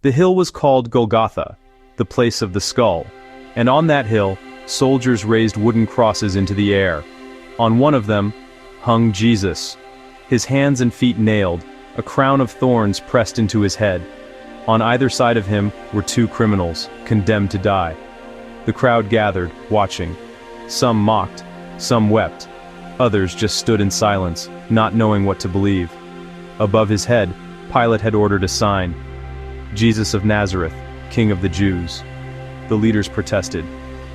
The hill was called Golgotha, the place of the skull, and on that hill, soldiers raised wooden crosses into the air. On one of them hung Jesus, his hands and feet nailed, a crown of thorns pressed into his head. On either side of him were two criminals, condemned to die. The crowd gathered, watching. Some mocked, some wept, others just stood in silence, not knowing what to believe. Above his head, Pilate had ordered a sign: Jesus of Nazareth, King of the Jews. The leaders protested,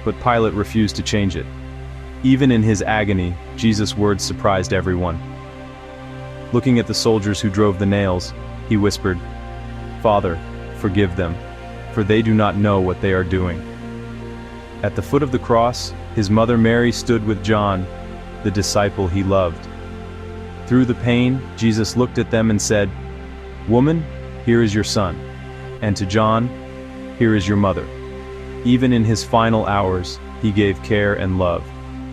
but Pilate refused to change it. Even in his agony, Jesus' words surprised everyone. Looking at the soldiers who drove the nails, he whispered, "Father, forgive them, for they do not know what they are doing." At the foot of the cross, his mother Mary stood with John, the disciple he loved. Through the pain, Jesus looked at them and said, "Woman, here is your son," and to John, "Here is your mother." Even in his final hours, he gave care and love.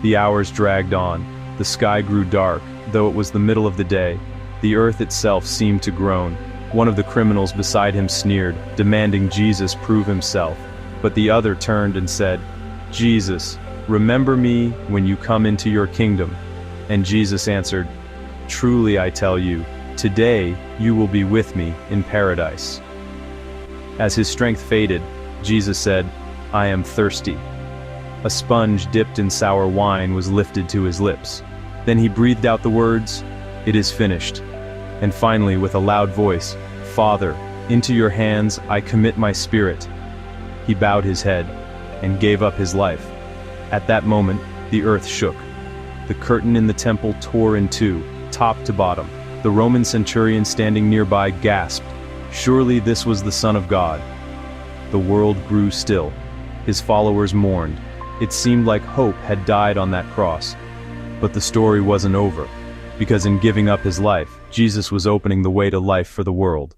The hours dragged on, the sky grew dark, though it was the middle of the day. The earth itself seemed to groan. One of the criminals beside him sneered, demanding Jesus prove himself. But the other turned and said, "Jesus, remember me when you come into your kingdom." And Jesus answered, "Truly I tell you, today you will be with me in paradise." As his strength faded, Jesus said, "I am thirsty." A sponge dipped in sour wine was lifted to his lips. Then he breathed out the words, "It is finished." And finally, with a loud voice, "Father, into your hands I commit my spirit." He bowed his head and gave up his life. At that moment, the earth shook. The curtain in the temple tore in two, top to bottom. The Roman centurion standing nearby gasped, "Surely this was the Son of God." The world grew still. His followers mourned. It seemed like hope had died on that cross. But the story wasn't over, because in giving up his life, Jesus was opening the way to life for the world.